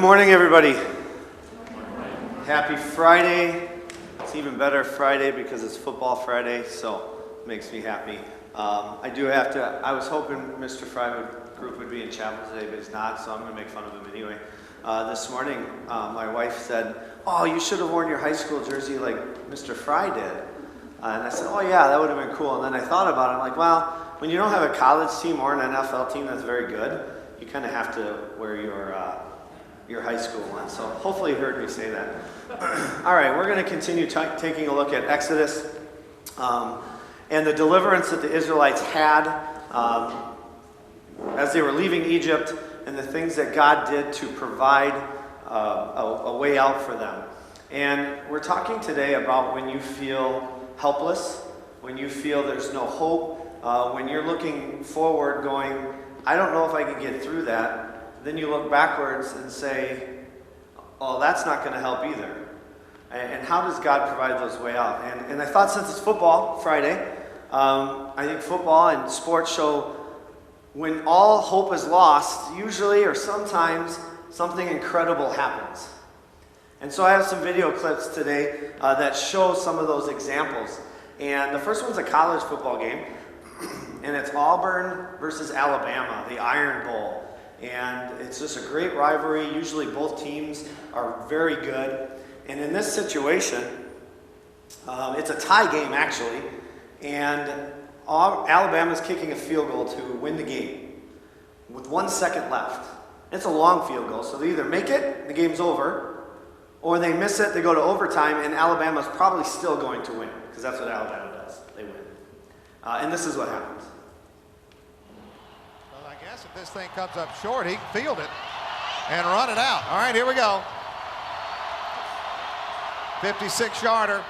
morning, everybody. Happy Friday. It's even better Friday because it's Football Friday, so it makes me happy. I was hoping Mr. Fry group would be in chapel today, but he's not, so I'm going to make fun of him anyway. This morning, my wife said, "Oh, you should have worn your high school jersey like Mr. Fry did." And I said, "Oh yeah, that would have been cool." And then I thought about it. I'm like, well, when you don't have a college team or an NFL team that's very good, you kind of have to wear your high school one. So hopefully you heard me say that. All right, we're going to continue taking a look at Exodus and the deliverance that the Israelites had as they were leaving Egypt, and the things that God did to provide a way out for them. And we're talking today about when you feel helpless, when you feel there's no hope, when you're looking forward going, I don't know if I can get through that. Then you look backwards and say, oh, that's not going to help either. And how does God provide those way out? And I thought, since it's Football Friday, I think football and sports show when all hope is lost, usually or sometimes something incredible happens. And so I have some video clips today that show some of those examples. And the first one's a college football game, and it's Auburn versus Alabama, the Iron Bowl. And it's just a great rivalry. Usually both teams are very good. And in this situation, it's a tie game actually. And Alabama's kicking a field goal to win the game with 1 second left. It's a long field goal, so they either make it, the game's over, or they miss it, they go to overtime, and Alabama's probably still going to win, because that's what Alabama does. They win. And this is what happens. Well, I guess if this thing comes up short, he can field it and run it out. All right, here we go. 56-yarder.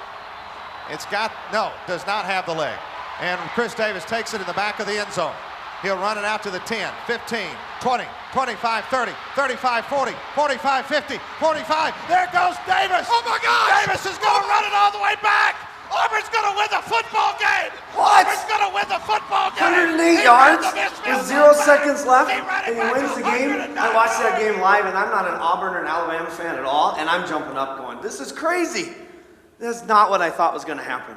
Does not have the leg. And Chris Davis takes it in the back of the end zone. He'll run it out to the 10, 15, 20, 25, 30, 35, 40, 45, 50, 45. There goes Davis. Oh my God! Davis is going to run it all the way back. Auburn's going to win the football game. What? Auburn's going to win the football game. 108 yards with 0 seconds left, and he wins the game. I watched that game live, and I'm not an Auburn or an Alabama fan at all, and I'm jumping up going, this is crazy. That's not what I thought was going to happen.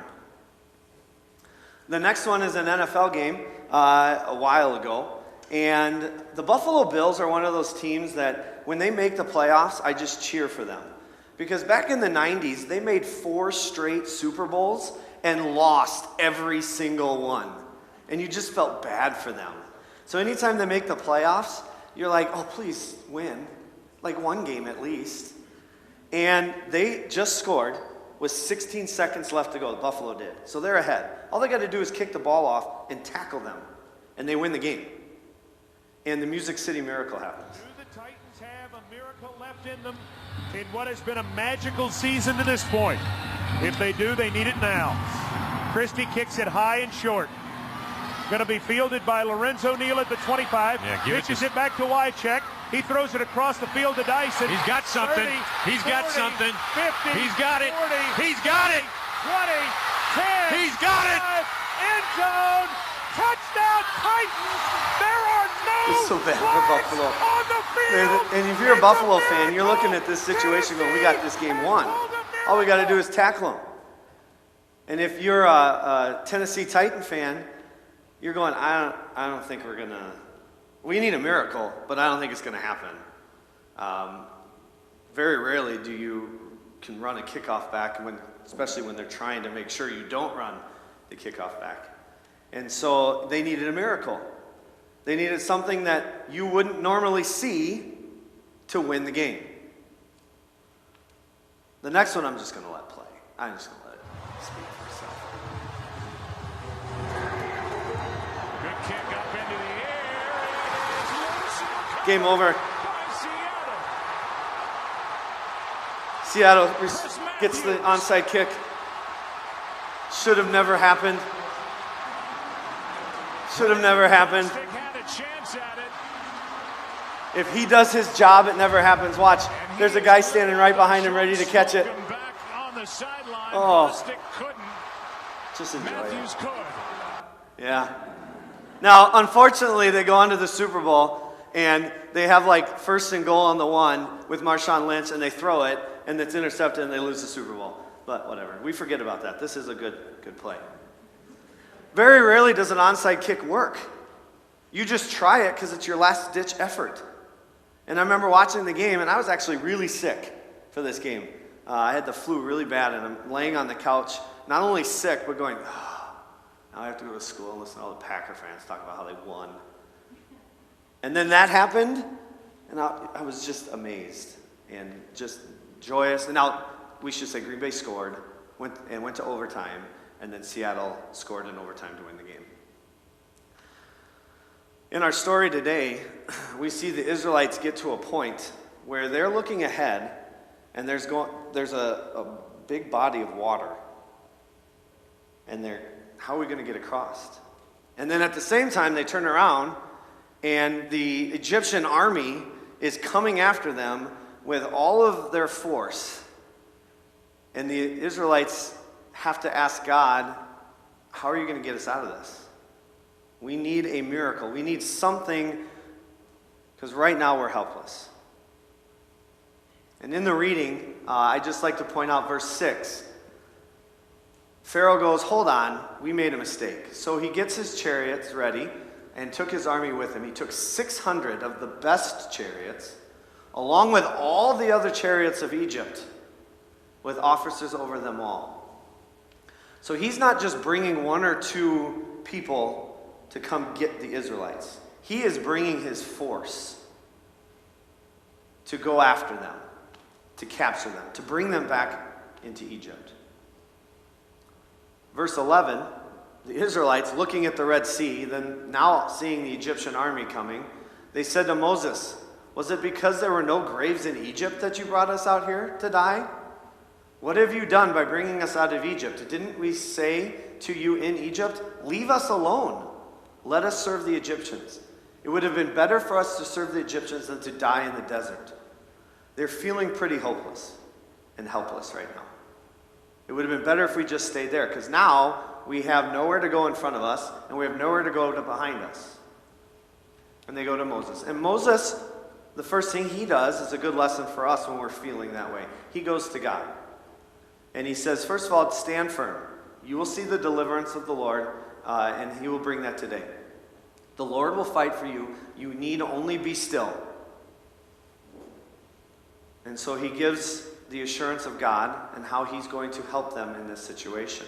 The next one is an NFL game a while ago, and the Buffalo Bills are one of those teams that when they make the playoffs, I just cheer for them. Because back in the 90s, they made 4 straight Super Bowls and lost every single one. And you just felt bad for them. So anytime they make the playoffs, you're like, oh, please win. Like one game at least. And they just scored with 16 seconds left to go. The Buffalo did. So they're ahead. All they got to do is kick the ball off and tackle them. And they win the game. And the Music City Miracle happens. Do the Titans have a miracle left in them in what has been a magical season to this point? If they do, they need it now. Christie kicks it high and short. Going to be fielded by Lorenzo Neal at the 25. Pitches it back to Wycheck. He throws it across the field to Dyson. He's got something. 30, He's 40, got something. 50. He's got it. 40, He's got it. 20, 10. He's got it. End zone. Touchdown Titans. There are no It's so bad for flags Buffalo. on the field. And if you're a Buffalo fan, you're looking at this situation going, we got this game won. All we got to do is tackle them. And if you're a Tennessee Titan fan, you're going, I don't think we're going to, we need a miracle, but I don't think it's going to happen. Very rarely can run a kickoff back, especially when they're trying to make sure you don't run the kickoff back. And so they needed a miracle. They needed something that you wouldn't normally see to win the game. The next one I'm just going to let play. I'm just going to let it speak for itself. Good kick up into the air. Game over. Seattle gets the onside kick. Should have never happened. Should have never happened. If he does his job, it never happens. Watch. There's a guy standing right behind him ready to catch it. Oh. Just enjoy it. Yeah. Now, unfortunately, they go on to the Super Bowl, and they have like 1st and goal on the 1 with Marshawn Lynch, and they throw it, and it's intercepted, and they lose the Super Bowl. But whatever, we forget about that. This is a good play. Very rarely does an onside kick work. You just try it because it's your last-ditch effort. And I remember watching the game, and I was actually really sick for this game. I had the flu really bad, and I'm laying on the couch, not only sick, but going, now I have to go to school and listen to all the Packer fans talk about how they won. And then that happened, and I was just amazed and just joyous. And now, we should say Green Bay scored, went to overtime, and then Seattle scored in overtime to win the game. In our story today, we see the Israelites get to a point where they're looking ahead, and there's a big body of water. And how are we going to get across? And then at the same time, they turn around, and the Egyptian army is coming after them with all of their force. And the Israelites have to ask God, how are you going to get us out of this? We need a miracle. We need something, because right now we're helpless. And in the reading, I'd just like to point out verse 6. Pharaoh goes, hold on, we made a mistake. So he gets his chariots ready and took his army with him. He took 600 of the best chariots, along with all the other chariots of Egypt, with officers over them all. So he's not just bringing 1 or 2 people to come get the Israelites. He is bringing his force to go after them, to capture them, to bring them back into Egypt. Verse 11, the Israelites, looking at the Red Sea, then now seeing the Egyptian army coming, they said to Moses, was it because there were no graves in Egypt that you brought us out here to die? What have you done by bringing us out of Egypt? Didn't we say to you in Egypt, leave us alone, let us serve the Egyptians? It would have been better for us to serve the Egyptians than to die in the desert. They're feeling pretty hopeless and helpless right now. It would have been better if we just stayed there, because now we have nowhere to go in front of us, and we have nowhere to go behind us. And they go to Moses. And Moses, the first thing he does is a good lesson for us when we're feeling that way. He goes to God. And he says, first of all, stand firm. You will see the deliverance of the Lord, and he will bring that today. The Lord will fight for you. You need only be still. And so he gives the assurance of God and how he's going to help them in this situation.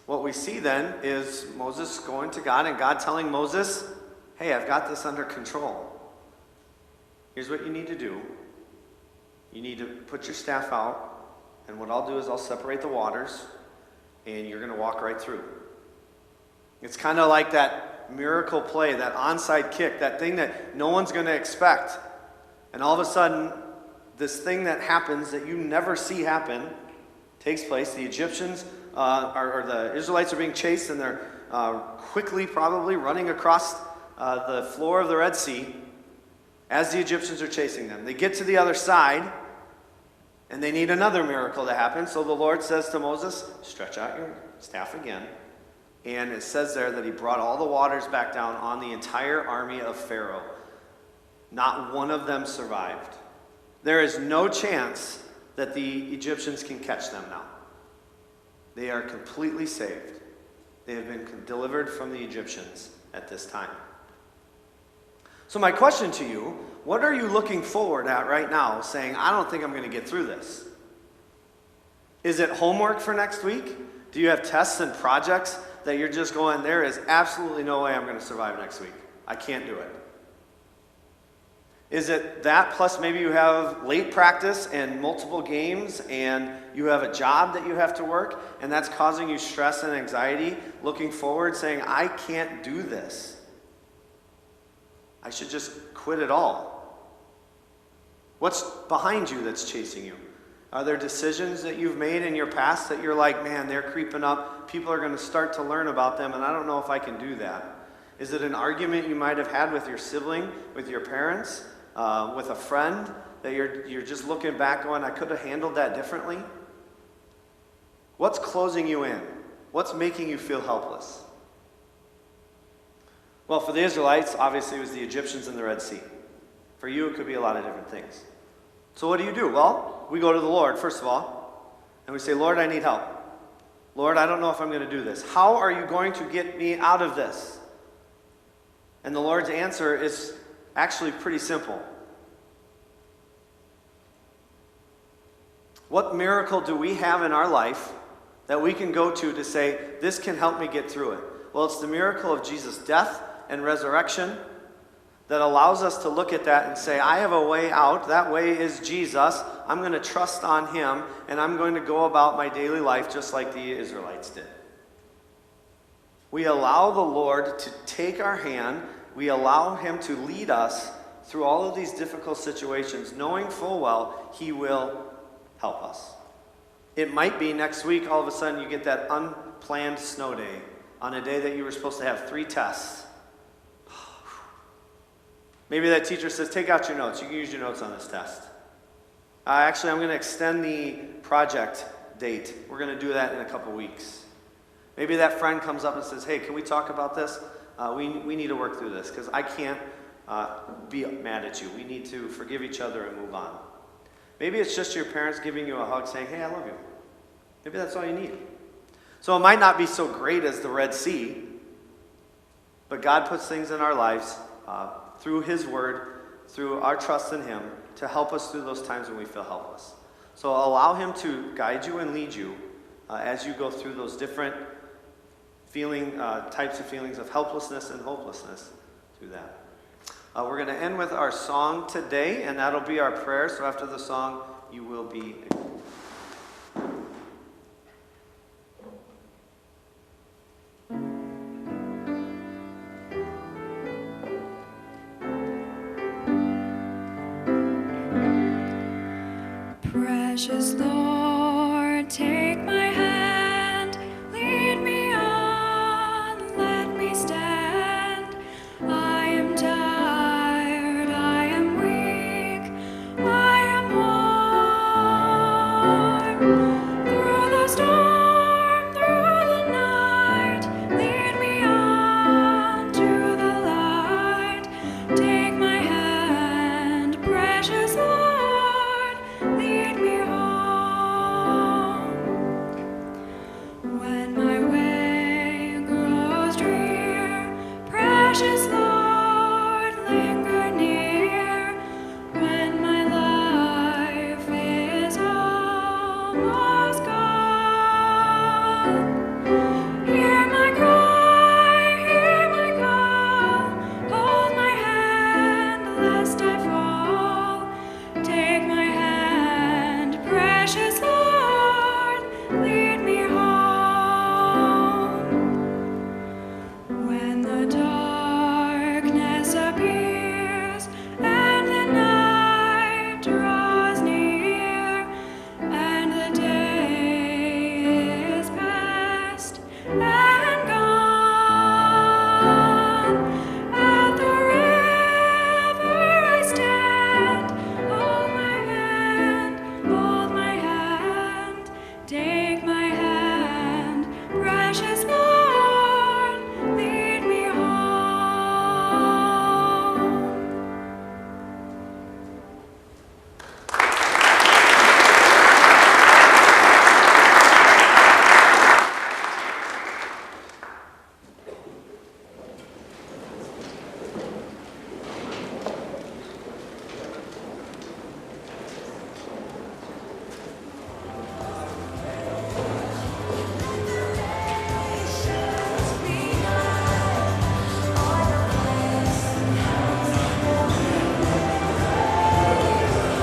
What we see then is Moses going to God and God telling Moses, hey, I've got this under control. Here's what you need to do. You need to put your staff out, and what I'll do is I'll separate the waters, and you're going to walk right through. It's kind of like that miracle play, that onside kick, that thing that no one's going to expect. And all of a sudden, this thing that happens that you never see happen takes place. The Egyptians, or the Israelites are being chased, and they're quickly probably running across the floor of the Red Sea as the Egyptians are chasing them. They get to the other side, and they need another miracle to happen. So the Lord says to Moses, stretch out your staff again. And it says there that he brought all the waters back down on the entire army of Pharaoh. Not one of them survived. There is no chance that the Egyptians can catch them now. They are completely saved. They have been delivered from the Egyptians at this time. So my question to you, what are you looking forward at right now, saying, I don't think I'm going to get through this? Is it homework for next week? Do you have tests and projects that you're just going, there is absolutely no way I'm going to survive next week. I can't do it. Is it that plus maybe you have late practice and multiple games and you have a job that you have to work and that's causing you stress and anxiety, looking forward, saying, I can't do this. I should just quit it all. What's behind you that's chasing you? Are there decisions that you've made in your past that you're like, man, they're creeping up. People are going to start to learn about them, and I don't know if I can do that. Is it an argument you might have had with your sibling, with your parents, with a friend, that you're just looking back going, I could have handled that differently? What's closing you in? What's making you feel helpless? Well, for the Israelites, obviously it was the Egyptians and the Red Sea. For you, it could be a lot of different things. So what do? Well, we go to the Lord, first of all, and we say, Lord, I need help. Lord, I don't know if I'm going to do this. How are you going to get me out of this? And the Lord's answer is actually pretty simple. What miracle do we have in our life that we can go to say, this can help me get through it? Well, it's the miracle of Jesus' death and resurrection that allows us to look at that and say, I have a way out. That way is Jesus. I'm going to trust on him, and I'm going to go about my daily life just like the Israelites did. We allow the Lord to take our hand. We allow him to lead us through all of these difficult situations, knowing full well he will help us. It might be next week, all of a sudden, you get that unplanned snow day on a day that you were supposed to have 3 tests. Maybe that teacher says, take out your notes. You can use your notes on this test. Actually, I'm going to extend the project date. We're going to do that in a couple weeks. Maybe that friend comes up and says, hey, can we talk about this? We need to work through this because I can't be mad at you. We need to forgive each other and move on. Maybe it's just your parents giving you a hug saying, hey, I love you. Maybe that's all you need. So it might not be so great as the Red Sea, but God puts things in our lives through his word, through our trust in him, to help us through those times when we feel helpless. So allow him to guide you and lead you as you go through those different types of feelings of helplessness and hopelessness through that. We're going to end with our song today, and that'll be our prayer. So after the song, you will be... Precious Lord, take my